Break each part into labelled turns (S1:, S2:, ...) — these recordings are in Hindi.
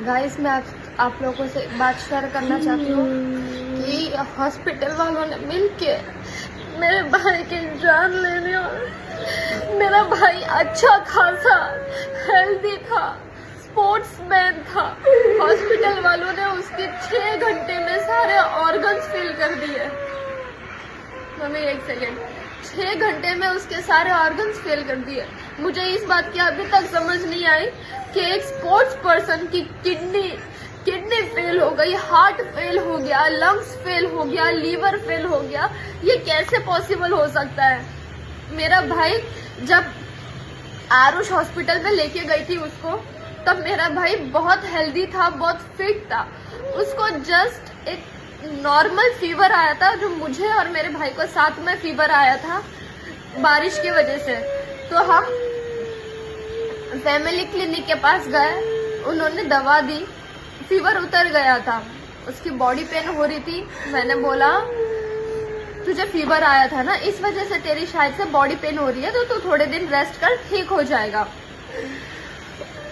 S1: गाइस मैं आप लोगों से एक बात शेयर करना चाहती हूँ कि हॉस्पिटल वालों ने मिलके मेरे भाई की जान लेने और मेरा भाई अच्छा खासा हेल्दी था, स्पोर्ट्समैन था। हॉस्पिटल वालों ने उसके 6 घंटे में सारे ऑर्गन्स फिल कर दिए। मम्मी एक सेकेंड, 6 घंटे में उसके सारे ऑर्गन्स फेल कर दिए। मुझे इस बात की अभी तक समझ नहीं आई कि एक स्पोर्ट्स पर्सन की किडनी फेल हो गई, हार्ट फेल हो गया, लंग्स फेल हो गया, लीवर फेल हो गया, ये कैसे पॉसिबल हो सकता है। मेरा भाई जब आरुष हॉस्पिटल में लेके गई थी उसको, तब मेरा भाई बहुत हेल्दी था, बहुत फिट था। उसको जस्ट एक नॉर्मल फीवर आया था, जो मुझे और मेरे भाई को साथ में फीवर आया था बारिश की वजह से। तो हम फैमिली क्लिनिक के पास गए, उन्होंने दवा दी, फीवर उतर गया था। उसकी बॉडी पेन हो रही थी। मैंने बोला तुझे फीवर आया था ना, इस वजह से तेरी शायद से बॉडी पेन हो रही है, तो तू थोड़े दिन रेस्ट कर, ठीक हो जाएगा।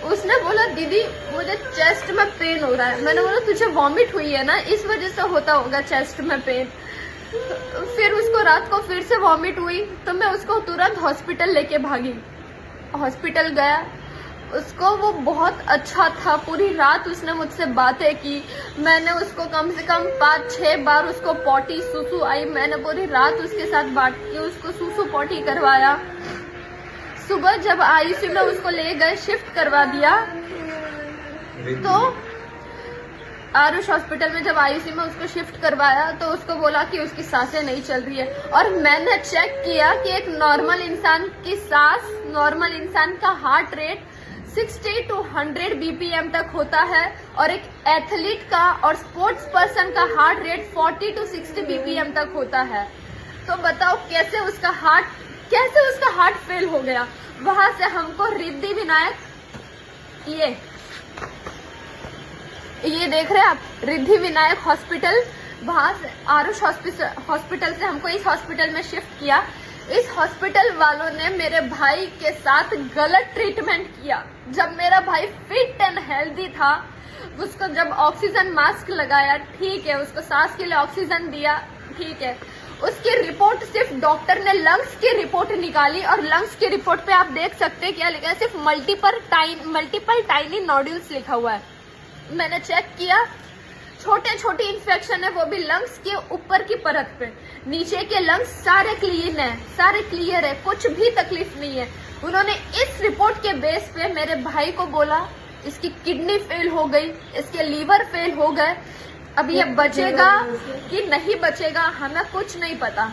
S1: उसने बोला दीदी मुझे चेस्ट में पेन हो रहा है। मैंने बोला तुझे वॉमिट हुई है ना, इस वजह से होता होगा चेस्ट में पेन। फिर उसको रात को फिर से वॉमिट हुई, तो मैं उसको तुरंत हॉस्पिटल लेके भागी। हॉस्पिटल गया, उसको वो बहुत अच्छा था। पूरी रात उसने मुझसे बातें की। मैंने उसको कम से कम 5-6 बार उसको पॉटी सुसु आई। मैंने पूरी रात उसके साथ बात की, उसको सुसु पॉटी करवाया। सुबह जब आईसीयू में उसको ले गए, शिफ्ट करवा दिया, तो आरुष हॉस्पिटल में जब आईसीयू में उसको शिफ्ट करवाया तो उसको बोला कि उसकी सांसें नहीं चल रही है। और मैंने चेक किया कि एक नॉर्मल इंसान की सांस, नॉर्मल इंसान का हार्ट रेट 60 to 100 BPM तक होता है, और एक एथलीट का और स्पोर्ट्स पर्सन का हार्ट रेट 40 to 60 BPM तक होता है। तो बताओ कैसे उसका हार्ट फेल हो गया। वहां से हमको रिद्धि विनायक, ये देख रहे हैं आप, रिद्धि विनायक हॉस्पिटल, वहां से आरुष हॉस्पिटल से हमको इस हॉस्पिटल में शिफ्ट किया। इस हॉस्पिटल वालों ने मेरे भाई के साथ गलत ट्रीटमेंट किया। जब मेरा भाई फिट एंड हेल्दी था, उसको जब ऑक्सीजन मास्क लगाया, ठीक है, उसको सांस के लिए ऑक्सीजन दिया, ठीक है। उसकी रिपोर्ट सिर्फ डॉक्टर ने लंग्स की रिपोर्ट निकाली, और लंग्स की रिपोर्ट पे आप देख सकते हैं क्या लिखा है, सिर्फ मल्टीपल टाइनी नोड्यूल्स लिखा हुआ है। मैंने चेक किया, छोटे छोटे इन्फेक्शन है, वो भी लंग्स के ऊपर की परत पे। नीचे के लंग्स सारे क्लीन है, सारे क्लियर है, कुछ भी तकलीफ नहीं है। उन्होंने इस रिपोर्ट के बेस पे मेरे भाई को बोला इसकी किडनी फेल हो गई, इसके लीवर फेल हो गए, अब ये बचेगा कि नहीं बचेगा हमें कुछ नहीं पता।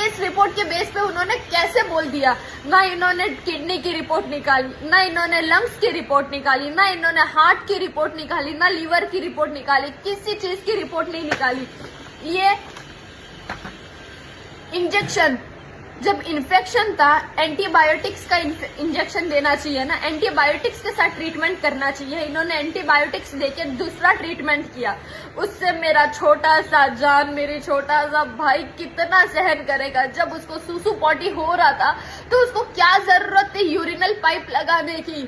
S1: इस रिपोर्ट के बेस पे उन्होंने कैसे बोल दिया, ना इन्होंने किडनी की रिपोर्ट निकाली, ना इन्होंने लंग्स की रिपोर्ट निकाली, ना इन्होंने हार्ट की रिपोर्ट निकाली, ना लीवर की रिपोर्ट निकाली, किसी चीज की रिपोर्ट नहीं निकाली। ये इंजेक्शन, जब इन्फेक्शन था, एंटीबायोटिक्स का इंजेक्शन देना चाहिए ना, एंटीबायोटिक्स के साथ ट्रीटमेंट करना चाहिए। इन्होंने एंटीबायोटिक्स देके दूसरा ट्रीटमेंट किया। उससे मेरा छोटा सा जान, मेरी छोटा सा भाई कितना सहन करेगा। जब उसको सुसु पॉटी हो रहा था तो उसको क्या जरूरत थी यूरिनल पाइप लगाने की,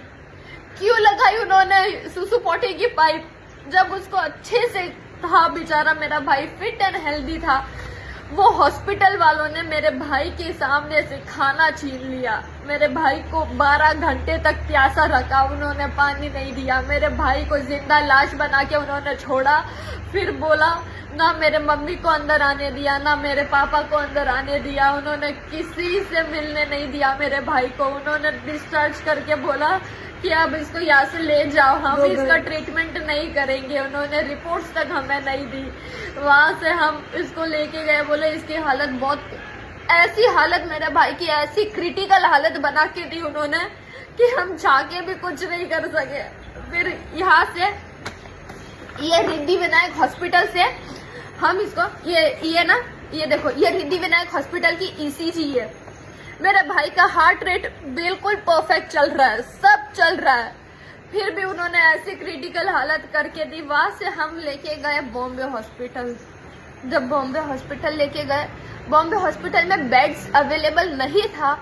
S1: क्यों लगाई उन्होंने सुसु पॉटी की पाइप, जब उसको अच्छे से था बेचारा मेरा भाई, फिट एंड हेल्दी था। वो हॉस्पिटल वालों ने मेरे भाई के सामने से खाना छीन लिया। मेरे भाई को 12 घंटे तक प्यासा रखा, उन्होंने पानी नहीं दिया। मेरे भाई को जिंदा लाश बना के उन्होंने छोड़ा। फिर बोला ना मेरे मम्मी को अंदर आने दिया, ना मेरे पापा को अंदर आने दिया। उन्होंने किसी से मिलने नहीं दिया मेरे भाई को। उन्होंने डिस्चार्ज करके बोला कि अब इसको यहाँ से ले जाओ, हम इसका ट्रीटमेंट नहीं करेंगे। उन्होंने रिपोर्ट्स तक हमें नहीं दी। वहां से हम इसको लेके गए, बोले इसकी हालत बहुत, ऐसी हालत मेरे भाई की, ऐसी क्रिटिकल हालत बना के दी उन्होंने कि हम जाके भी कुछ नहीं कर सके। फिर यहाँ से ये रिद्धि विनायक हॉस्पिटल से हम इसको, ये देखो, ये रिद्धि विनायक हॉस्पिटल की ECG है। मेरे भाई का हार्ट रेट बिल्कुल परफेक्ट चल रहा है, सब चल रहा है, फिर भी उन्होंने ऐसी क्रिटिकल हालत करके दी। वहां से हम लेके गए बॉम्बे हॉस्पिटल। जब बॉम्बे हॉस्पिटल लेके गए, बॉम्बे हॉस्पिटल में बेड्स अवेलेबल नहीं था।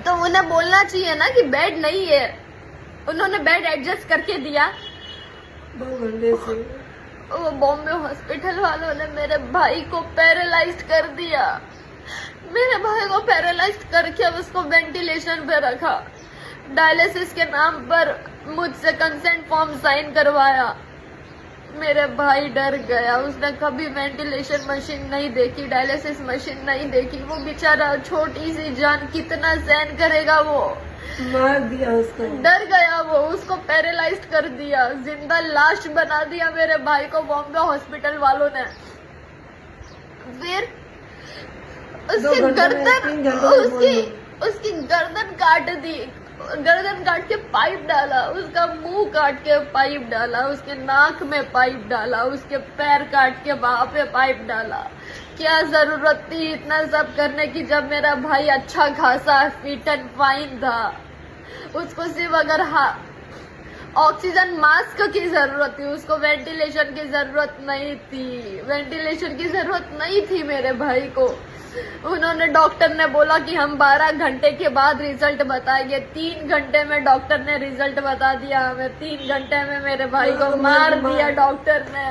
S1: तो उन्हें बोलना चाहिए ना कि बेड नहीं है, उन्होंने बेड एडजस्ट करके दिया।
S2: 2 घंटे से
S1: वो बॉम्बे हॉस्पिटल वालों ने मेरे भाई को पैरालाइज्ड कर दिया। मेरे भाई को पैरालाइज्ड करके उसको वेंटिलेशन पे रखा। डायलिसिस के नाम पर मुझसे कंसेंट फॉर्म साइन करवाया। मेरे भाई डर गया, उसने कभी वेंटिलेशन मशीन नहीं देखी, डायलिसिस मशीन नहीं देखी। वो बेचारा छोटी सी जान कितना सहन करेगा, वो
S2: मार दिया उसको।
S1: डर गया वो, उसको पैरालाइज्ड कर दिया, जिंदा लाश बना दिया मेरे भाई को बॉम्बे हॉस्पिटल वालों ने। फिर उसकी गर्दन काट दी, गर्दन काट के पाइप डाला, उसका मुंह काट के पाइप डाला, उसके नाक में पाइप डाला, उसके पैर काट के वहां पे पाइप डाला। क्या जरूरत थी इतना सब करने की जब मेरा भाई अच्छा खासा फिट एंड फाइन था। उसको सिर्फ अगर ऑक्सीजन मास्क की जरूरत थी, उसको वेंटिलेशन की जरूरत नहीं थी, वेंटिलेशन की जरूरत नहीं थी मेरे भाई को। उन्होंने, डॉक्टर ने बोला कि हम 12 घंटे के बाद रिजल्ट बताएंगे। 3 घंटे में डॉक्टर ने रिजल्ट बता दिया हमें। 3 घंटे में मेरे भाई को मार दिया डॉक्टर ने,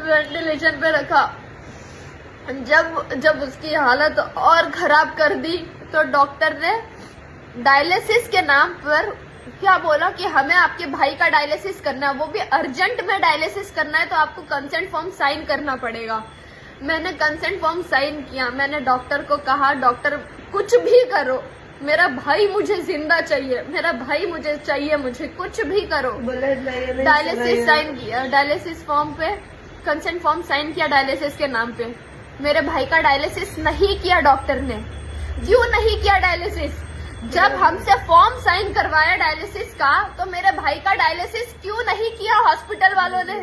S1: वेंटिलेशन पे रखा। जब उसकी हालत और खराब कर दी तो डॉक्टर ने डायलिसिस के नाम पर क्या बोला कि हमें आपके भाई का डायलिसिस करना है, वो भी अर्जेंट में डायलिसिस करना है, तो आपको कंसेंट फॉर्म साइन करना पड़ेगा। मैंने कंसेंट फॉर्म साइन किया। मैंने डॉक्टर को कहा, डॉक्टर कुछ भी करो, मेरा भाई मुझे जिंदा चाहिए, मेरा भाई मुझे चाहिए, मुझे कुछ भी करो। डायलिसिस साइन किया, डायलिसिस फॉर्म पे कंसेंट फॉर्म साइन किया डायलिसिस के नाम पे। मेरे भाई का डायलिसिस नहीं किया डॉक्टर ने। क्यों नहीं किया डायलिसिस? जब हमसे फॉर्म साइन करवाया डायलिसिस का, तो मेरे भाई का डायलिसिस क्यों नहीं किया हॉस्पिटल वालों ने?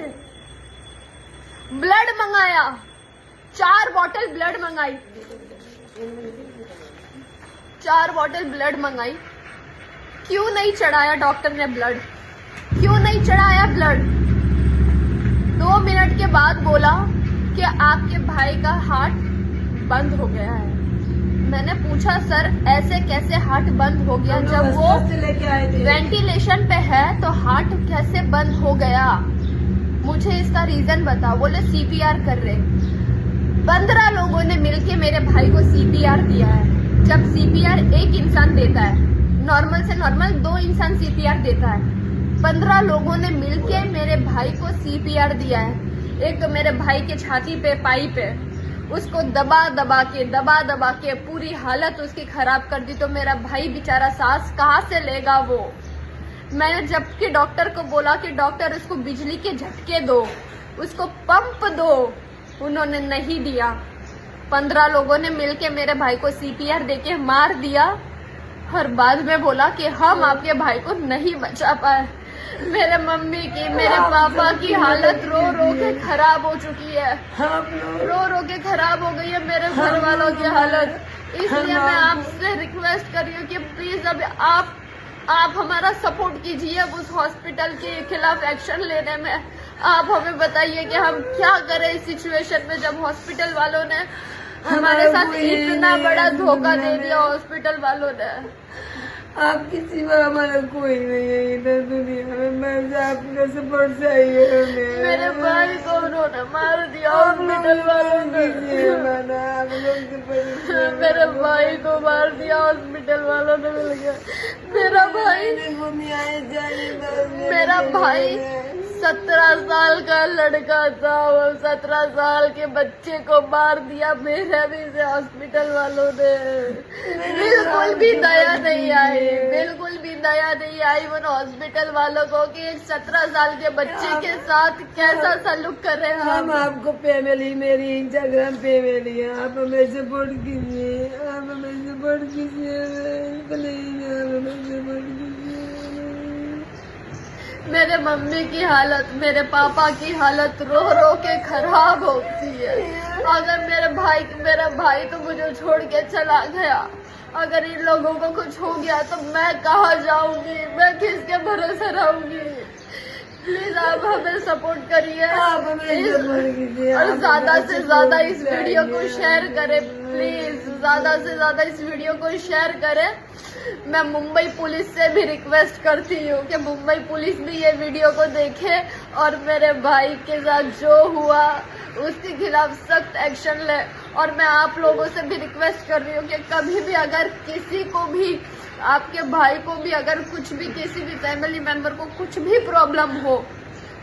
S1: ब्लड मंगाया, 4 बॉटल ब्लड मंगाई, 4 बॉटल ब्लड मंगाई। क्यों नहीं चढ़ाया डॉक्टर ने ब्लड? क्यों नहीं चढ़ाया ब्लड? 2 मिनट के बाद बोला कि आपके भाई का हार्ट बंद हो गया है। मैंने पूछा, सर ऐसे कैसे हार्ट बंद हो गया? जब वो वेंटिलेशन पे है तो हार्ट कैसे बंद हो गया? मुझे इसका रीजन बता। बोले सीपीआर कर रहे। 15 लोगों ने मिलके मेरे भाई को सीपीआर दिया है। जब सीपीआर एक इंसान देता है, नॉर्मल से नॉर्मल 2 इंसान सीपीआर देता है, 15 लोगों ने मिलके मेरे भाई को सीपीआर दिया है। एक तो मेरे भाई के छाती पे पाइप है, उसको दबा दबा के पूरी हालत उसकी खराब कर दी। तो मेरा भाई बेचारा सांस कहाँ से लेगा वो? मैंने जबकि डॉक्टर को बोला कि डॉक्टर उसको बिजली के झटके दो, उसको पंप दो, उन्होंने नहीं दिया। 15 लोगों ने मिलके मेरे भाई को सीपीआर देके मार दिया और बाद में बोला कि हम आपके भाई को नहीं बचा पाए। मेरे मम्मी की, मेरे पापा की हालत रो रो के खराब हो चुकी है, रो रो के खराब हो गई है मेरे घर वालों की हालत। इसलिए मैं आपसे रिक्वेस्ट कर रही हूँ कि प्लीज अब आप हमारा सपोर्ट कीजिए उस हॉस्पिटल के खिलाफ एक्शन लेने में। आप हमें बताइए कि हम क्या करें इस सिचुएशन में, जब हॉस्पिटल वालों ने हमारे साथ इतना बड़ा धोखा दे दिया। हॉस्पिटल वालों ने,
S2: आपके सिवा हमारा कोई नहीं है इधर दुनिया में। मैं आपका सपोर्ट चाहिए हमें।
S1: मेरे भाई को उन्होंने मार दिया हॉस्पिटल वालों ने। मेरे भाई को मार दिया हॉस्पिटल वालों ने मिल गया। मेरा भाई 17 साल का लड़का था, वो 17 साल के बच्चे को मार दिया मेरे भी से हॉस्पिटल वालों ने। बिल्कुल भी दया नहीं आई, बिल्कुल भी दया नहीं आई उन हॉस्पिटल वालों को कि एक 17 साल के बच्चे के साथ कैसा सलूक कर रहे हैं।
S2: हम आपको फैमिली, मेरी इंस्टाग्राम फैमिली है, आप हमें सपोर्ट कीजिए, आप हमें सपोर्ट कीजिए प्लीज, आप हमें सपोर्ट कीजिए।
S1: मेरे मम्मी की हालत, मेरे पापा की हालत रो रो के खराब होती है। अगर मेरा भाई तो मुझे छोड़ के चला गया, अगर इन लोगों को कुछ हो गया तो मैं कहाँ जाऊंगी? मैं किसके भरोसे रहूंगी? प्लीज आप हमें सपोर्ट करिए
S2: आप हमें सपोर्ट कीजिए,
S1: और
S2: आप
S1: ज्यादा
S2: हमें
S1: से ज्यादा
S2: सपोर्ट
S1: इस वीडियो को
S2: करिए।
S1: शेयर करें प्लीज, ज्यादा से ज्यादा इस वीडियो को शेयर करें। मैं मुंबई पुलिस से भी रिक्वेस्ट करती हूँ कि मुंबई पुलिस भी ये वीडियो को देखे और मेरे भाई के साथ जो हुआ उसके खिलाफ सख्त एक्शन ले। और मैं आप लोगों से भी रिक्वेस्ट कर रही हूँ कि कभी भी अगर किसी को भी, आपके भाई को भी अगर कुछ भी, किसी भी फैमिली मेंबर को कुछ भी प्रॉब्लम हो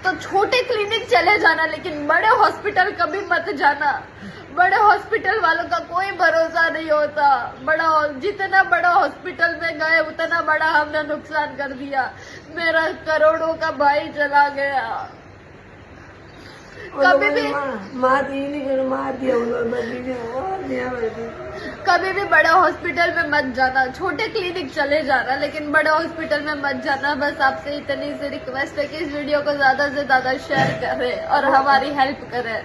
S1: तो छोटे क्लिनिक चले जाना, लेकिन बड़े हॉस्पिटल कभी मत जाना। बड़े हॉस्पिटल वालों का कोई भरोसा नहीं होता। जितना बड़ा हॉस्पिटल में गए उतना बड़ा हमने नुकसान कर दिया। मेरा करोड़ों का भाई चला गया। कभी भी कभी भी बड़े हॉस्पिटल में मत जाना, छोटे क्लिनिक चले जाना, लेकिन बड़े हॉस्पिटल में मत जाना। बस आपसे इतनी सी रिक्वेस्ट है कि इस वीडियो को ज्यादा से ज्यादा शेयर करें और हमारी हेल्प करें।